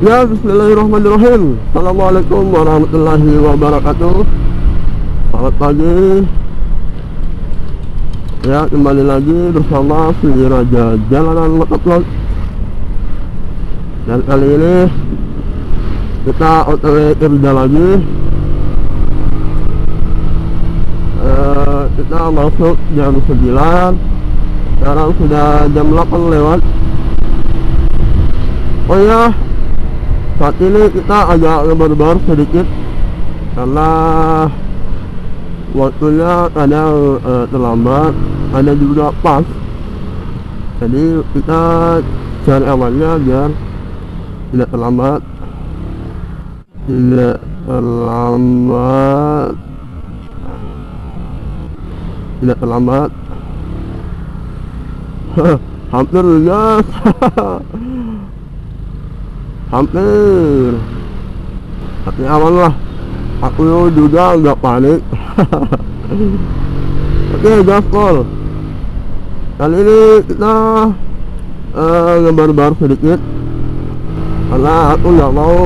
Ya, bismillahirrahmanirrahim. Assalamualaikum warahmatullahi wabarakatuh. Selamat pagi. Ya, kembali lagi bersama si Raja Jalanan Motovlog. Dan kali ini kita OTW kerja lagi. Kita masuk jam 9. Sekarang sudah jam 8 lewat. Oh ya, saat ini kita agak lebar-lebar sedikit karena waktunya kadang terlambat, ada juga pas. Jadi kita cari amannya biar tidak terlambat. Tidak terlambat. Tidak terlambat. Hampir guys. Hampir. Tapi aman lah. Aku juga nggak panik. Oke, gaspol. Kali ini kita ngebar-bar sedikit karena aku nggak mau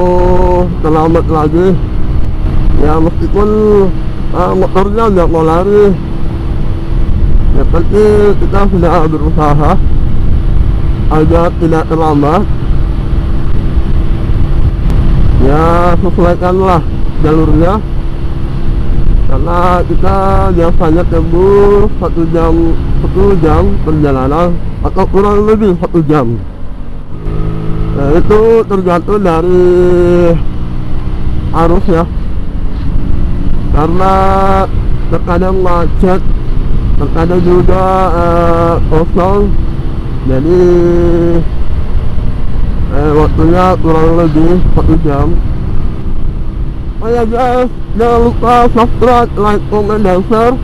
terlambat lagi. Ya meskipun motornya nggak mau lari, ya pasti kita sudah berusaha agar tidak terlambat. Ya sesuaikanlah jalurnya, karena kita biasanya tembus 1 jam perjalanan atau kurang lebih 1 jam. Nah, itu tergantung dari arus ya, karena terkadang macet, terkadang juga kosong. Jadi waktunya kurang lebih 1 jam. Oh ya guys, jangan lupa subscribe, like, comment, dan share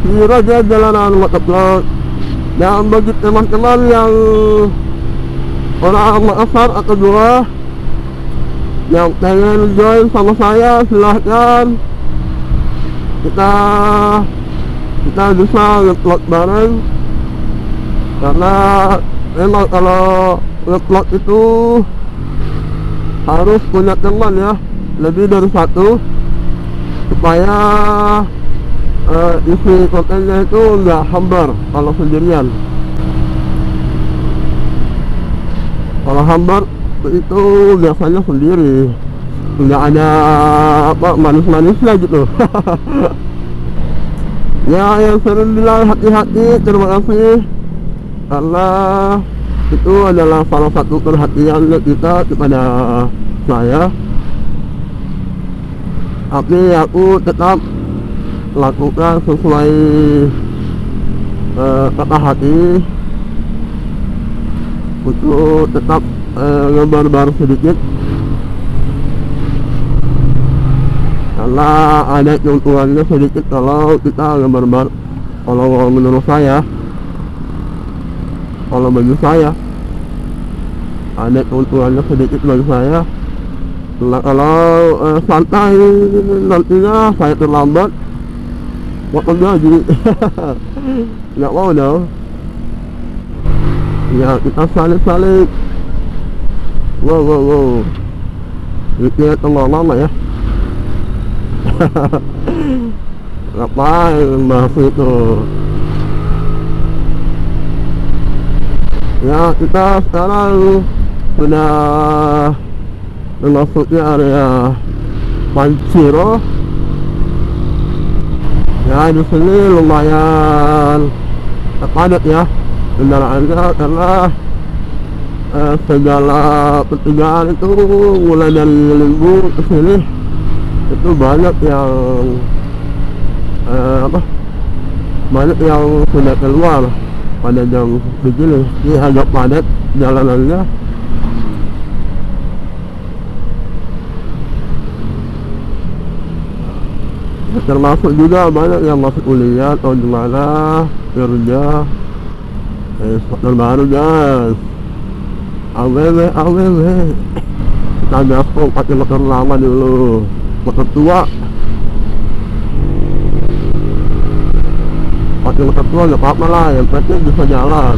si Raja Jalanan Motovlog. Dan bagi teman-teman yang orang Makassar atau Goa yang pengen join sama saya, silahkan. Kita bisa nge-vlog bareng, karena memang kalau nge-vlog itu harus punya teman ya, lebih dari 1, supaya isi kontennya itu nggak hambar kalau sendirian. Kalau hambar itu biasanya sendiri, nggak ada manis-manisnya gitu. Ya, yang sering bilang hati-hati, terima kasih, karena itu adalah salah satu perhatian kita kepada saya. Tapi aku tetap lakukan sesuai kata hati, untuk tetap ngebar-bar sedikit, karena ada keuntungannya sedikit kalau kita ngebar-bar. Kalau menurut saya, kalau bagi saya ada keuntungannya sedikit bagi saya. Nah, kalau santai nantinya saya terlambat, waktu gaji. Nggak mau dong. Ya, kita salib-salib. Wow. Ini tengah lama ya. Ngapain bahas itu? Ya, kita sekarang sudah memasuki area Panciro. Ya, di sini lumayan padat ya kendaraannya, karena segala pertigaan itu mulai dari Limbu ke sini itu banyak yang banyak yang sudah keluar pada jam begini. Ini agak padat jalanannya. Termasuk juga banyak yang masuk kuliah atau gimana, kerja. Motor baru guys, AWW. Kita gaspol pakai motor lama dulu, motor tua. Pakai motor tua nggak apa-apa lah, yang penting bisa jalan.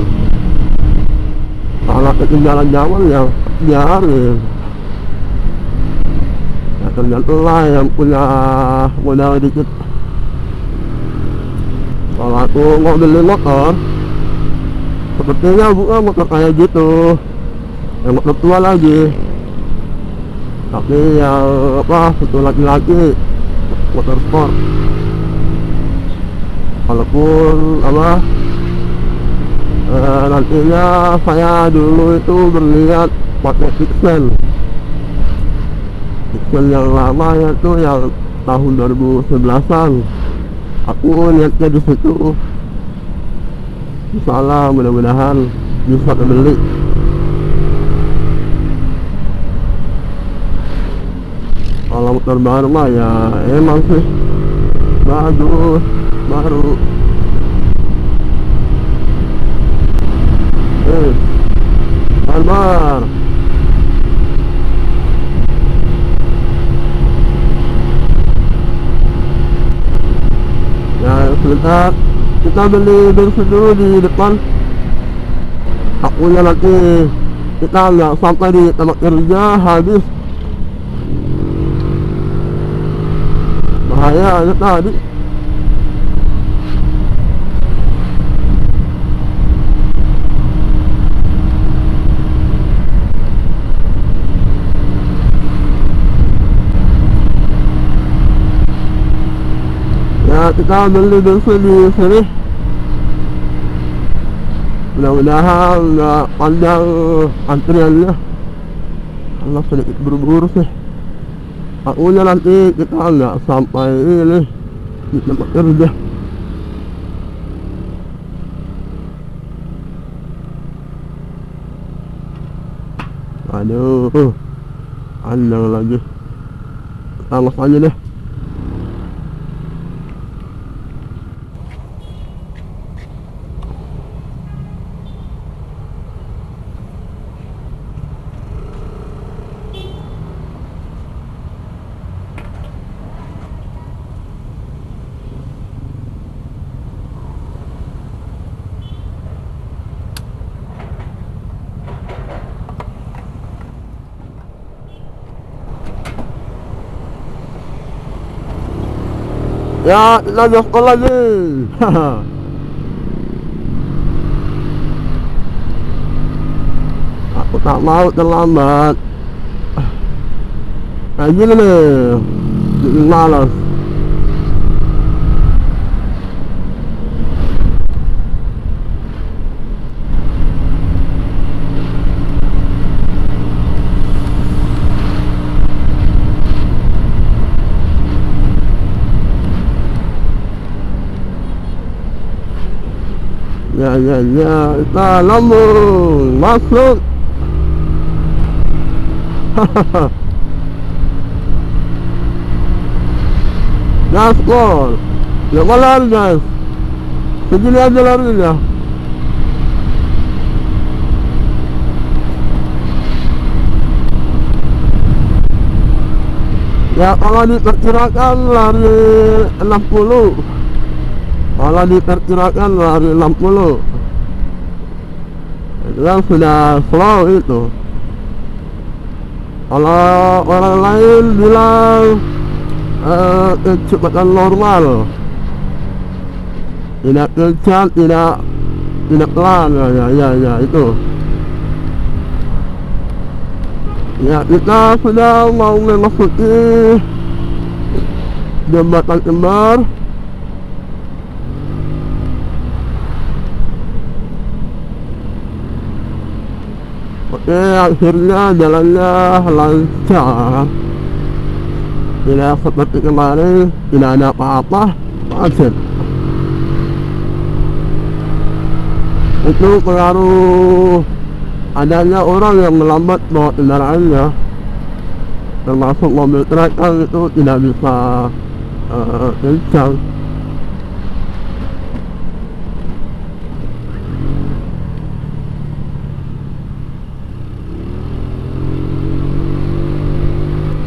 Kalau ketinggalan zaman ya biarin. ternyata lah yang punya modal dikit. Kalau aku mau beli motor, sepertinya bukan motor kayak gitu, yang motor tua lagi, tapi yang apa, itu laki-laki, motor sport. Walaupun apa, nantinya saya dulu itu berniat pakai Pixel yang lama, yaitu yang tahun 2011an. Aku niatnya di situ. Insyaallah mudah-mudahan bisa beli. Kalau motor baru mah ya emang sih bagus, baru. Barbar. Ya sebentar, kita beli bensin dulu di depan. Akunya nanti kita nggak sampai di tempat kerja habis. Bahaya aja tadi. Ya kita beli bensin di sini. Mudah-mudahan nggak panjang antriannya, karena sedikit buru-buru sih. Akunya nanti kita nggak sampai ini di tempat kerja. Aduh, panjang lagi. Kita los aja deh. Ya, lanjut sekolah nih. Aku tak mau terlambat. Kayak gini nih, bikin malas. Ya, kita lambung masuk. Gaspol, jangan lari guys, segini aja larinya. Ya kalau diperkirakan lari 60, kalau diperkirakan lari 60, itu kan sudah slow itu. Kalau orang lain bilang kecepatan normal, tidak kencang, tidak pelan. Ya itu. Ya kita sudah mau memasuki jembatan Kembar. Oke, akhirnya jalannya lancar. Tidak seperti kemarin, tidak ada apa-apa, macet. Itu pengaruh adanya orang yang melambat bawa kendaraannya, termasuk mobil truk kan itu tidak bisa kencang.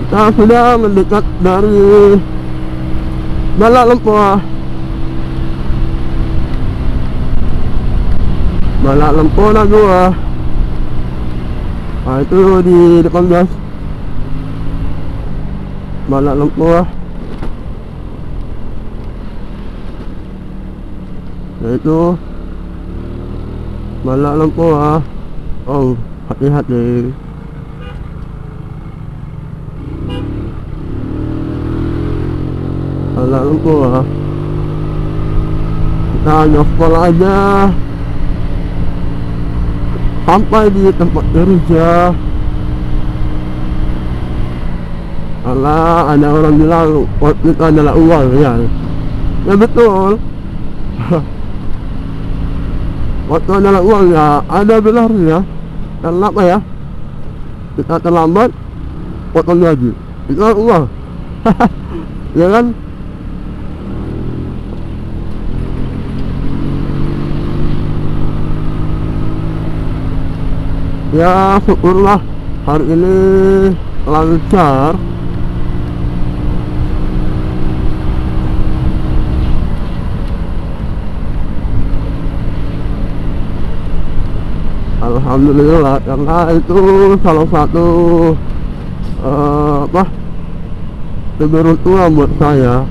Kita sudah mendekat dari Balak Lempoa. Balak Lempoa gua. Nah itu di depan guys. mana lemah itu mana lemah. Oh, hati-hati. Mana lemah, kita nyospol aja sampai di tempat kerja. Karena ada orang bilang waktu itu adalah uang, ya. Ya betul. Waktu adalah uang, ya ada benarnya. Karena apa ya? Kita terlambat, potong gaji. Itu kan uang. Ya kan? Ya syukurlah hari ini lancar. Alhamdulillah, karena itu salah satu keberuntungan buat saya.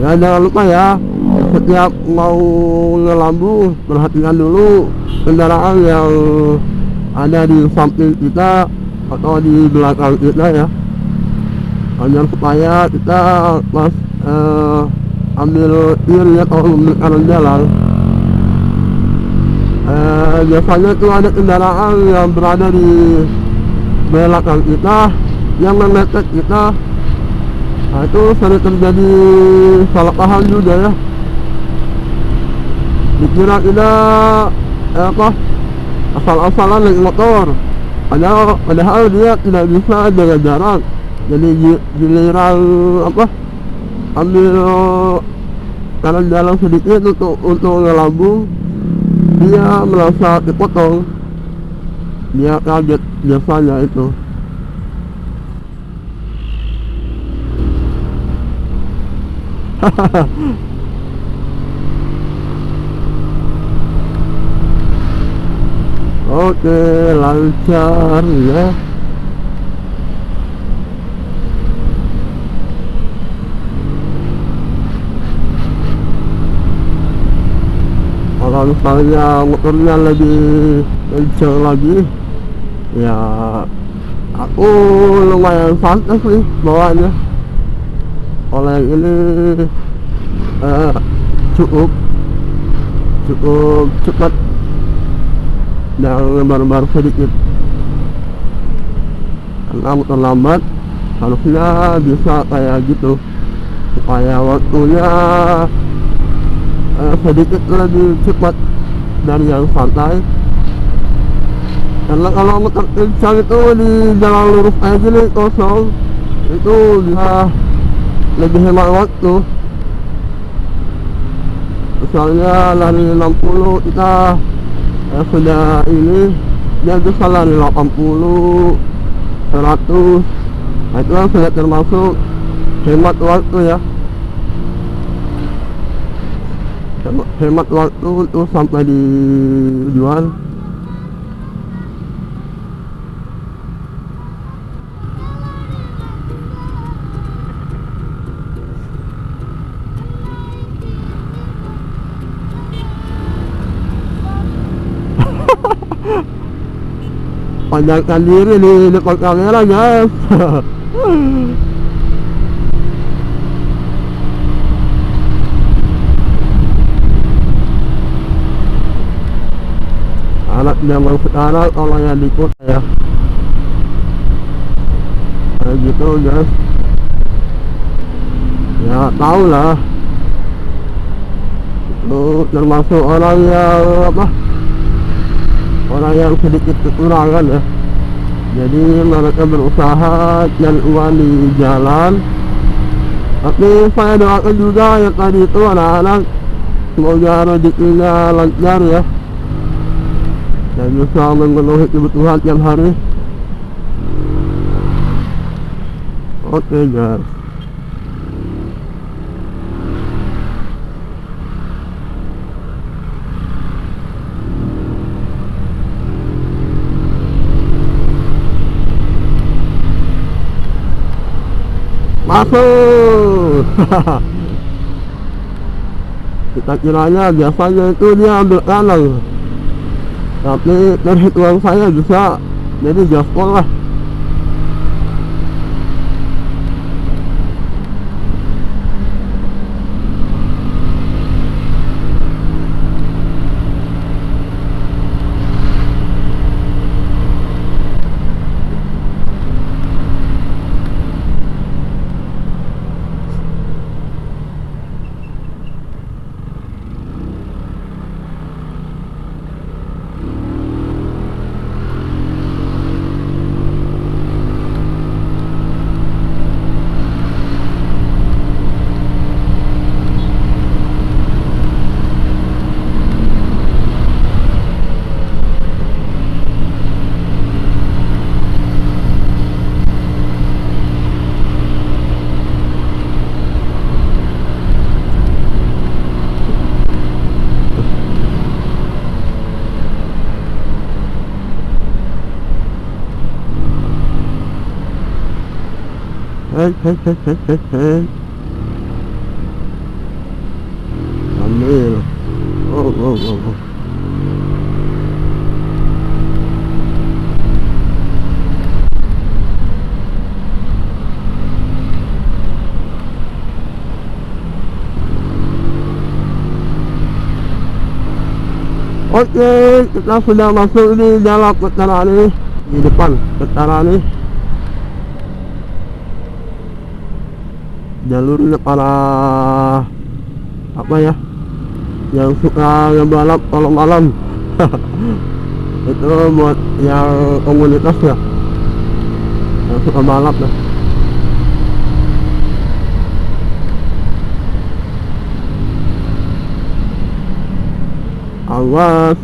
Ya jangan lupa ya, setiap mau ngelambung perhatikan dulu kendaraan yang ada di samping kita atau di belakang kita ya, agar supaya kita pas ambil kiri atau ambil kanan jalan. Biasanya itu ada kendaraan yang berada di belakang kita yang memepet kita. Nah, itu sering terjadi salah paham juga ya, dikira kita asal-asalan naik motor, padahal dia tidak bisa jaga jarak. Jadi giliran ambil kanan jalan sedikit untuk ngelambung, dia merasa dipotong, dia kaget biasanya itu. Oke, lancar ya. Kalau misalnya motornya lebih kencang lagi, ya aku lumayan santai sih bawaannya. Oleh yang ini cukup cepat dan lebar-lebar sedikit. Karena motor lambat harusnya bisa kayak gitu, supaya waktunya sedikit lebih cepat dari yang santai. Karena kalau motor kencang itu di jalan lurus aja nih kosong, itu bisa lebih hemat waktu. Misalnya lari 60 kita sudah ini, dia bisa lari 80, 100. Nah, itu kan sudah termasuk hemat waktu ya. Hemat waktu untuk sampai di tujuan. Panjangkan diri di depan kamera guys. Anak zaman sekarang kalau yang di kota ya kayak gitu guys, ya tau lah, itu termasuk orang yang orang yang sedikit kekurangan ya. Jadi mereka berusaha cari uang di jalan. Tapi saya doakan juga yang tadi itu anak-anak, semoga rezekinya lancar ya, dan bisa memenuhi kebutuhan tiap hari. Oke guys. masuk. Kita kiranya biasanya itu dia ambil kanan, tapi perhitungan saya bisa jadi gaspol lah. Ambil. Oh. Oke, kita sudah masuk di dalam Ketara ini, di depan Ketara ini. Jalurnya para apa ya, yang suka ngebalap kalau malam. Itu buat yang komunitas ya, yang suka balap ya. Awas.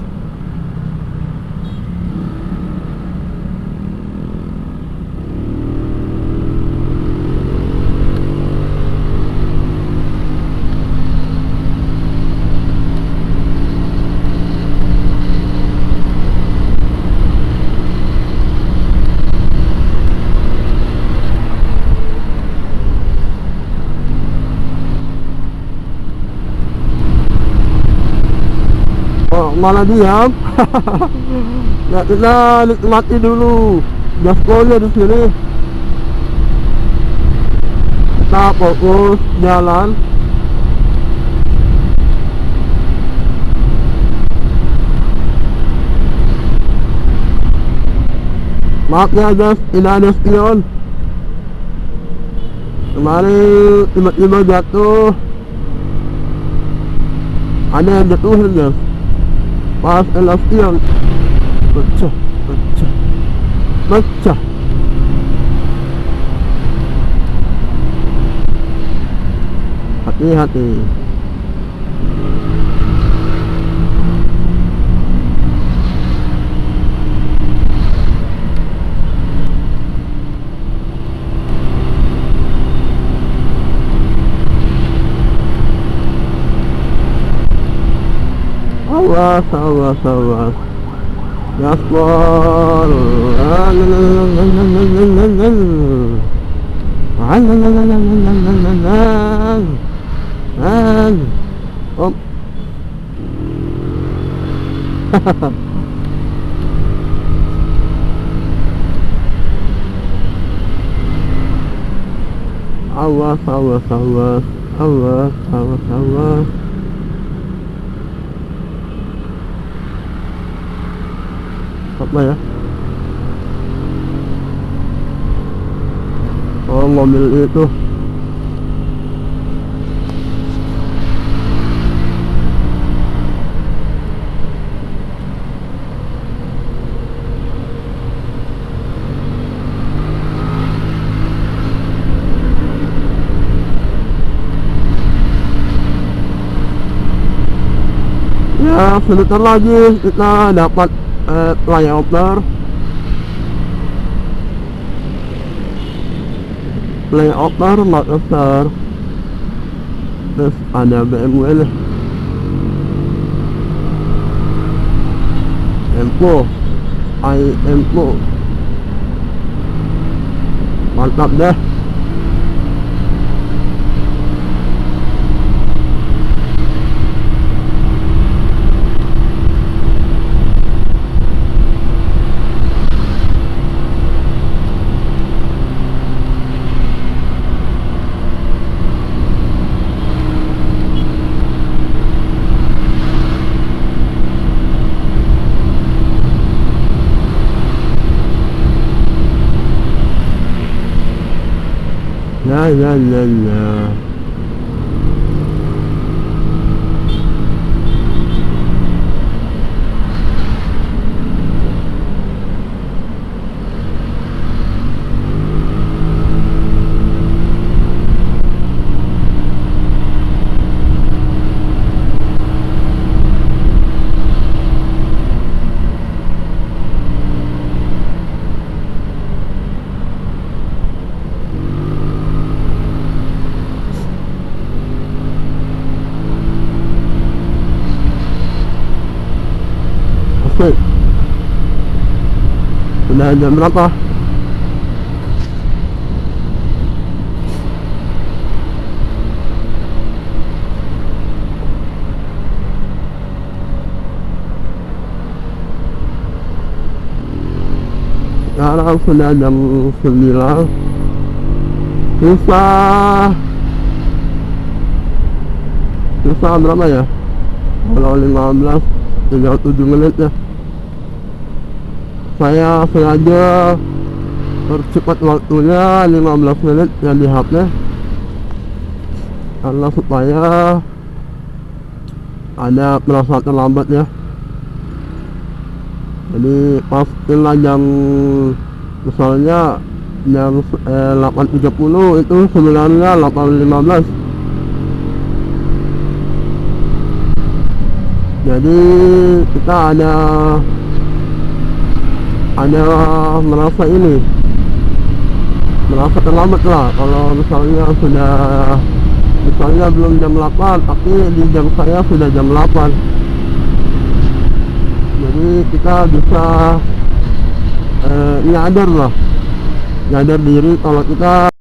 Oh, malah diam. Ya, kita nikmati dulu gaspolnya di sini. Kita fokus jalan. Maaf ya guys, tidak ada spion. Kemarin tiba-tiba jatuh. Ada yang jatuhin guys. Pas spion pecah. Hati-hati. Awas. Gaspol. Op. Awas. Apa ya? Oh, mobil itu. Ya, sebentar lagi kita dapat flyover Makassar. Terus ada BMW nih, Empo, mantap deh. Ya. Oke. Sudah jam berapa? Sekarang sudah jam 9. Sisa berapa ya? Kalau 15 tinggal 7 menit ya. Saya sengaja percepat waktunya 15 menit yang di HP karena supaya ada perasa terlambat ya. Jadi pastilah jam, misalnya jam 8.30 itu sebenarnya 8.15. Jadi kita ada merasa terlambat lah kalau misalnya belum jam 8 tapi di jam saya sudah jam 8. Jadi kita bisa nyadar diri kalau kita